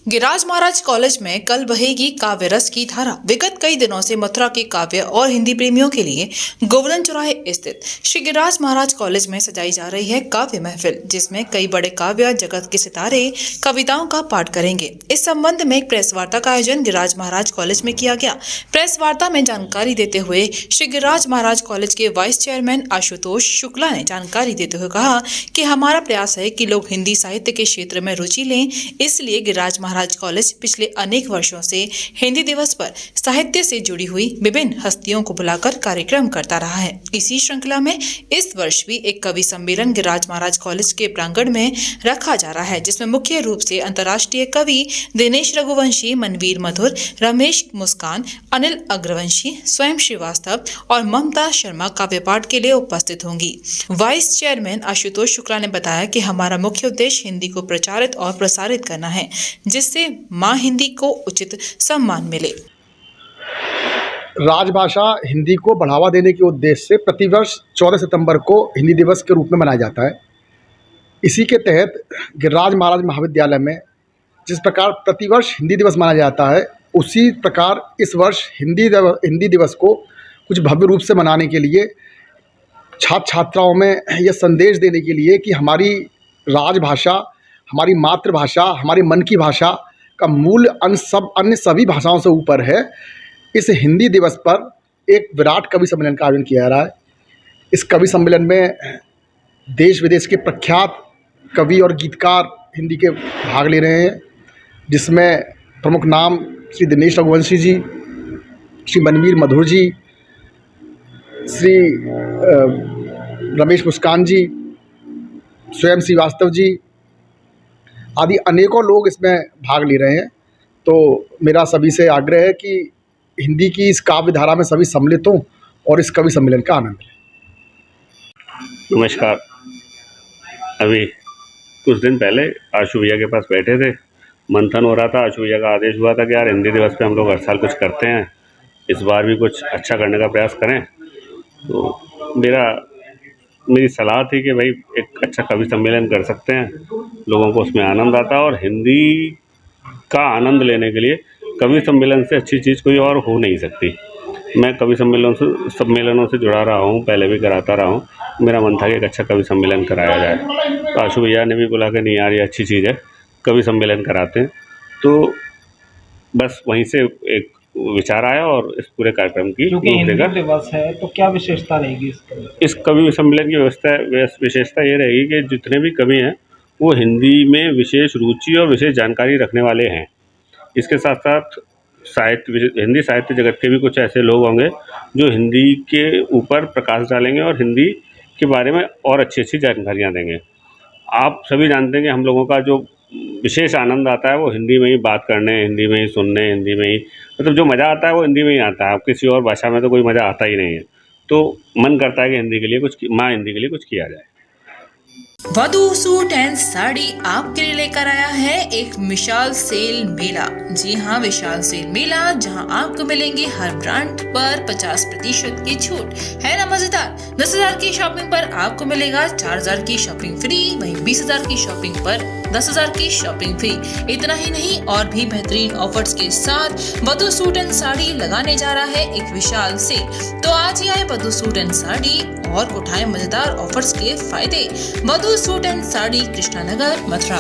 गिरिराज महाराज college में कल बहेगी काव्य रस की धारा। विगत कई दिनों से मथुरा के काव्य और हिंदी प्रेमियों के लिए गोवर्धन चौराहे स्थित श्री गिरिराज महाराज कॉलेज में सजाई जा रही है काव्य महफिल, जिसमें कई बड़े काव्य जगत के सितारे कविताओं का पाठ करेंगे। इस संबंध में एक प्रेस वार्ता का आयोजन गिरिराज महाराज कॉलेज में किया गया। प्रेस वार्ता में जानकारी देते हुए श्री गिरिराज महाराज कॉलेज के वाइस चेयरमैन आशुतोष शुक्ला ने जानकारी देते हुए कहा कि हमारा प्रयास है कि लोग हिंदी साहित्य के क्षेत्र में रुचि लें। इसलिए गिरिराज महाराज कॉलेज पिछले अनेक वर्षों से हिंदी दिवस पर साहित्य से जुड़ी हुई विभिन्न हस्तियों को बुलाकर कार्यक्रम करता रहा है। इसी श्रृंखला में इस वर्ष भी एक कवि सम्मेलन गिरिराज महाराज कॉलेज के प्रांगण में रखा जा रहा है, जिसमें मुख्य रूप से अंतर्राष्ट्रीय कवि दिनेश रघुवंशी, मनवीर मधुर, रमेश मुस्कान, अनिल अग्रवंशी, स्वयं श्रीवास्तव और ममता शर्मा काव्य पाठ के लिए उपस्थित होंगी। वाइस चेयरमैन आशुतोष शुक्ला ने बताया कि हमारा मुख्य उद्देश्य हिंदी को प्रचारित और प्रसारित करना है, जिससे माँ हिंदी को उचित सम्मान मिले। राजभाषा हिंदी को बढ़ावा देने के उद्देश्य से प्रतिवर्ष 14 सितंबर को हिंदी दिवस के रूप में मनाया जाता है। इसी के तहत गिरिराज महाराज महाविद्यालय में जिस प्रकार प्रतिवर्ष हिंदी दिवस मनाया जाता है, उसी प्रकार इस वर्ष हिंदी दिवस को कुछ भव्य रूप से मनाने के लिए छात्र छात्राओं में यह संदेश देने के लिए कि हमारी राजभाषा, हमारी मातृभाषा, हमारी मन की भाषा का मूल अन्य सभी भाषाओं से ऊपर है। इस हिंदी दिवस पर एक विराट कवि सम्मेलन का आयोजन किया जा रहा है। इस कवि सम्मेलन में देश विदेश के प्रख्यात कवि और गीतकार हिंदी के भाग ले रहे हैं, जिसमें प्रमुख नाम श्री दिनेश रघुवंशी जी, श्री मनवीर मधुर जी, श्री रमेश मुस्कान जी, स्वयं श्रीवास्तव जी आदि अनेकों लोग इसमें भाग ले रहे हैं। तो मेरा सभी से आग्रह है कि हिंदी की इस काव्य धारा में सभी सम्मिलित हों और इस कवि सम्मेलन का आनंद लें। नमस्कार। अभी कुछ दिन पहले आशु भैया के पास बैठे थे, मंथन हो रहा था। आशु भैया का आदेश हुआ था कि यार हिंदी दिवस पे हम लोग हर साल कुछ करते हैं, इस बार भी कुछ अच्छा करने का प्रयास करें। तो मेरी सलाह थी कि भाई एक अच्छा कवि सम्मेलन कर सकते हैं, लोगों को उसमें आनंद आता है। और हिंदी का आनंद लेने के लिए कवि सम्मेलन से अच्छी चीज़ कोई और हो नहीं सकती। मैं कवि सम्मेलनों से जुड़ा रहा हूँ, पहले भी कराता रहा हूँ। मेरा मन था कि एक अच्छा कवि सम्मेलन कराया जाए। तो आशु भैया ने भी बोला कि नहीं यार ये अच्छी चीज़ है, कवि सम्मेलन कराते हैं। तो बस वहीं से एक विचार आया और इस पूरे कार्यक्रम की हिंदी दिवस है तो क्या विशेषता रहेगी इस कवि सम्मेलन की विशेषता ये रहेगी कि जितने भी कवि हैं वो हिंदी में विशेष रुचि और विशेष जानकारी रखने वाले हैं। इसके साथ साथ हिंदी साहित्य जगत के भी कुछ ऐसे लोग होंगे जो हिंदी के ऊपर प्रकाश डालेंगे और हिंदी के बारे में और अच्छी अच्छी जानकारियाँ देंगे। आप सभी जानते हैं कि हम लोगों का जो विशेष आनंद आता है वो हिंदी में ही बात करने, हिंदी में ही सुनने, हिंदी में ही मतलब जो मज़ा आता है वो हिंदी में ही आता है। अब किसी और भाषा में तो कोई मज़ा आता ही नहीं है। तो मन करता है कि हिंदी के लिए कुछ किया जाए। वधू सूट एंड साड़ी आपके लिए लेकर आया है एक विशाल सेल मेला। जी हाँ, विशाल सेल मेला, जहां आपको मिलेंगे हर ब्रांड पर 50% की छूट। है ना मजेदार। 10,000 की शॉपिंग पर आपको मिलेगा 4,000 की शॉपिंग फ्री, वहीं 20,000 की शॉपिंग पर 10,000 की शॉपिंग फ्री। इतना ही नहीं, और भी बेहतरीन ऑफर्स के साथ वधू सूट एंड साड़ी लगाने जा रहा है एक विशाल सेल। तो आज ही आए वधू सूट एंड साड़ी और उठाएं मजेदार ऑफर्स के फायदे। वधू सूट एंड साड़ी, कृष्णा नगर, मथुरा।